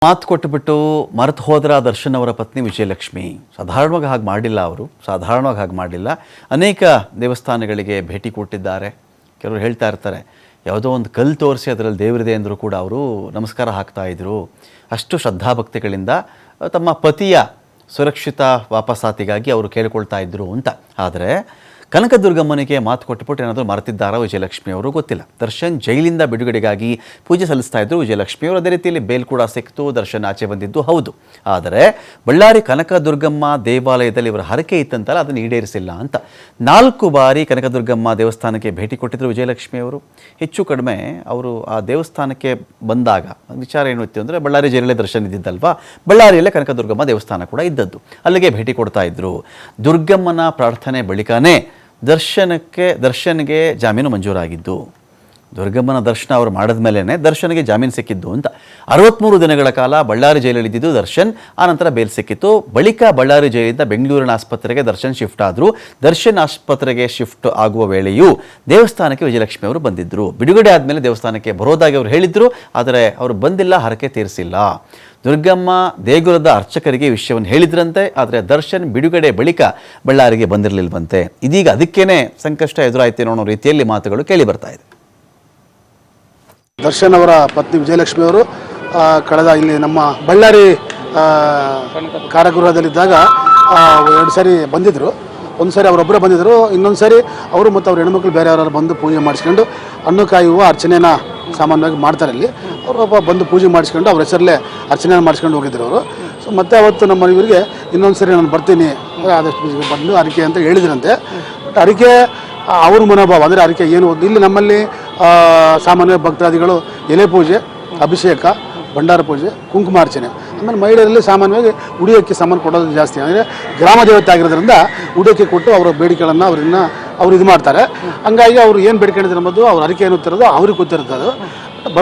ಮಾತು ಕೊಟ್ಟುಬಿಟ್ಟು ಮರೆತು ಹೋದ್ರ ದರ್ಶನ್ ಅವರ ಪತ್ನಿ ವಿಜಯಲಕ್ಷ್ಮಿ ಸಾಧಾರಣವಾಗಿ ಹಾಗೆ ಮಾಡಲಿಲ್ಲ. ಅನೇಕ ದೇವಸ್ಥಾನಗಳಿಗೆ ಭೇಟಿ ಕೊಟ್ಟಿದ್ದಾರೆ. ಕೆಲವರು ಹೇಳ್ತಾ ಇರ್ತಾರೆ, ಯಾವುದೋ ಒಂದು ಕಲ್ಲು ತೋರಿಸಿ ಅದರಲ್ಲಿ ದೇವರಿದೆ ಅಂದರೂ ಕೂಡ ಅವರು ನಮಸ್ಕಾರ ಹಾಕ್ತಾ ಇದ್ರು. ಅಷ್ಟು ಶ್ರದ್ಧಾಭಕ್ತಿಗಳಿಂದ ತಮ್ಮ ಪತಿಯ ಸುರಕ್ಷಿತ ವಾಪಸಾತಿಗಾಗಿ ಅವರು ಕೇಳಿಕೊಳ್ತಾ ಇದ್ರು ಅಂತ. ಆದರೆ ಕನಕದುರ್ಗಮ್ಮನಿಗೆ ಮಾತು ಕೊಟ್ಟುಬಿಟ್ಟು ಏನಾದರೂ ಮರೆತಿದ್ದಾರಾ ವಿಜಯಲಕ್ಷ್ಮಿ ಅವರು ಗೊತ್ತಿಲ್ಲ. ದರ್ಶನ್ ಜೈಲಿಂದ ಬಿಡುಗಡೆಗಾಗಿ ಪೂಜೆ ಸಲ್ಲಿಸ್ತಾ ಇದ್ರು ವಿಜಯಲಕ್ಷ್ಮಿ ಅವರು. ಅದೇ ರೀತಿಯಲ್ಲಿ ಬೇಲ್ ಕೂಡ ಸಿಕ್ತು, ದರ್ಶನ್ ಆಚೆ ಬಂದಿದ್ದು ಹೌದು. ಆದರೆ ಬಳ್ಳಾರಿ ಕನಕದುರ್ಗಮ್ಮ ದೇವಾಲಯದಲ್ಲಿ ಇವರ ಹರಕೆ ಇತ್ತಂತಲ್ಲ, ಅದನ್ನು ಈಡೇರಿಸಿಲ್ಲ ಅಂತ 4 ಬಾರಿ ಕನಕದುರ್ಗಮ್ಮ ದೇವಸ್ಥಾನಕ್ಕೆ ಭೇಟಿ ಕೊಟ್ಟಿದ್ದರು ವಿಜಯಲಕ್ಷ್ಮಿ ಅವರು. ಹೆಚ್ಚು ಕಡಿಮೆ ಅವರು ಆ ದೇವಸ್ಥಾನಕ್ಕೆ ಬಂದಾಗ ವಿಚಾರ ಏನು ಇತ್ತು ಅಂದರೆ, ಬಳ್ಳಾರಿ ಜೈಲಲ್ಲೇ ದರ್ಶನ್ ಇದ್ದಿದ್ದಲ್ವಾ, ಬಳ್ಳಾರಿಯಲ್ಲೇ ಕನಕದುರ್ಗಮ್ಮ ದೇವಸ್ಥಾನ ಕೂಡ ಇದ್ದದ್ದು, ಅಲ್ಲಿಗೆ ಭೇಟಿ ಕೊಡ್ತಾ ಇದ್ರು. ದುರ್ಗಮ್ಮನ ಪ್ರಾರ್ಥನೆ ಬಳಿಕನೇ ದರ್ಶನ್ಗೆ ಜಾಮೀನು ಮಂಜೂರಾಗಿದ್ದು. ದುರ್ಗಮ್ಮನ ದರ್ಶನ ಅವರು ಮಾಡಿದ ಮೇಲೇ ದರ್ಶನ್ಗೆ ಜಾಮೀನು ಸಿಕ್ಕಿದ್ದು ಅಂತ. 63 ದಿನಗಳ ಕಾಲ ಬಳ್ಳಾರಿ ಜೈಲಲ್ಲಿ ಇದ್ದಿದ್ದು ದರ್ಶನ್. ಆನಂತರ ಬೇಲ್ ಸಿಕ್ಕಿತ್ತು. ಬಳಿಕ ಬಳ್ಳಾರಿ ಜೈಲಿಂದ ಬೆಂಗಳೂರಿನ ಆಸ್ಪತ್ರೆಗೆ ದರ್ಶನ್ ಶಿಫ್ಟ್ ಆದರು. ದರ್ಶನ್ ಆಸ್ಪತ್ರೆಗೆ ಶಿಫ್ಟ್ ಆಗುವ ವೇಳೆಯೂ ದೇವಸ್ಥಾನಕ್ಕೆ ವಿಜಯಲಕ್ಷ್ಮಿ ಅವರು ಬಂದಿದ್ದರು. ಬಿಡುಗಡೆ ಆದಮೇಲೆ ದೇವಸ್ಥಾನಕ್ಕೆ ಬರೋದಾಗಿ ಅವರು ಹೇಳಿದ್ರು, ಆದರೆ ಅವರು ಬಂದಿಲ್ಲ, ಹರಕೆ ತೀರಿಸಿಲ್ಲ. ದುರ್ಗಮ್ಮ ದೇಗುಲದ ಅರ್ಚಕರಿಗೆ ವಿಷಯವನ್ನು ಹೇಳಿದ್ರಂತೆ, ಆದರೆ ದರ್ಶನ್ ಬಿಡುಗಡೆ ಬಳಿಕ ಬಳ್ಳಾರಿಗೆ ಬಂದಿರಲಿಲ್ವಂತೆ. ಇದೀಗ ಅದಕ್ಕೇನೆ ಸಂಕಷ್ಟ ಎದುರಾಯ್ತೇನೋ ಅನ್ನೋ ರೀತಿಯಲ್ಲಿ ಮಾತುಗಳು ಕೇಳಿ ಬರ್ತಾ ಇದೆ. ದರ್ಶನ್ ಅವರ ಪತ್ನಿ ವಿಜಯಲಕ್ಷ್ಮಿ ಅವರು ಕಳೆದ ಇಲ್ಲಿ ನಮ್ಮ ಬಳ್ಳಾರಿ ಕಾರಾಗೃಹದಲ್ಲಿದ್ದಾಗ 2 ಸಾರಿ ಬಂದಿದ್ದರು. ಒಂದು ಸಾರಿ ಅವರೊಬ್ಬರೇ ಬಂದಿದ್ದರು, ಇನ್ನೊಂದು ಸಾರಿ ಅವರು ಮತ್ತು ಅವ್ರ ಹೆಣ್ಮಕ್ಳು ಬೇರೆಯವರು ಬಂದು ಪೂಜೆ ಮಾಡಿಸ್ಕೊಂಡು ಹಣ್ಣು ಕಾಯುವ ಅರ್ಚನೆನ ಸಾಮಾನ್ಯವಾಗಿ ಮಾಡ್ತಾರೆ. ಇಲ್ಲಿ ಅವರು ಬಂದು ಪೂಜೆ ಮಾಡಿಸ್ಕೊಂಡು ಅವ್ರ ಹೆಸರಲ್ಲೇ ಅರ್ಚನೆ ಮಾಡಿಸ್ಕೊಂಡು ಹೋಗಿದ್ರು ಅವರು. ಸೊ ಮತ್ತೆ ಅವತ್ತು ನಮ್ಮ ಇವರಿಗೆ ಇನ್ನೊಂದು ಸರಿ ನಾನು ಬರ್ತೀನಿ, ಆದಷ್ಟು ಬಂದು ಅರಿಕೆ ಅಂತ ಹೇಳಿದ್ರಂತೆ. ಬಟ್ ಅರಿಕೆ ಅವ್ರ ಮನೋಭಾವ ಅಂದರೆ ಅರಿಕೆ ಏನು, ಇಲ್ಲಿ ನಮ್ಮಲ್ಲಿ ಸಾಮಾನ್ಯ ಭಕ್ತಾದಿಗಳು ಎಲೆ ಪೂಜೆ, ಅಭಿಷೇಕ, ಭಂಡಾರ ಪೂಜೆ, ಕುಂಕುಮಾರ್ಚನೆ, ಆಮೇಲೆ ಮಹಿಳೆಯರಲ್ಲಿ ಸಾಮಾನ್ಯವಾಗಿ ಉಡಿಯೋಕ್ಕೆ ಸಾಮಾನು ಕೊಡೋದು ಜಾಸ್ತಿ. ಅಂದರೆ ಗ್ರಾಮ ದೇವತೆ ಆಗಿರೋದ್ರಿಂದ ಉಡಿಯೋಕ್ಕೆ ಕೊಟ್ಟು ಅವರ ಬೇಡಿಕೆಗಳನ್ನು ಅವ್ರು ಇದು ಮಾಡ್ತಾರೆ. ಹಂಗಾಗಿ ಅವ್ರು ಏನು ಬೇಡ್ಕೊಂಡಿದ್ರು ಅನ್ನೋದು ಅವ್ರ ಅರಿಕೆ ಏನು ಗೊತ್ತಿರೋದು ಅವ್ರಿಗೆ ಗೊತ್ತಿರ್ತದೆ. ಬರೋ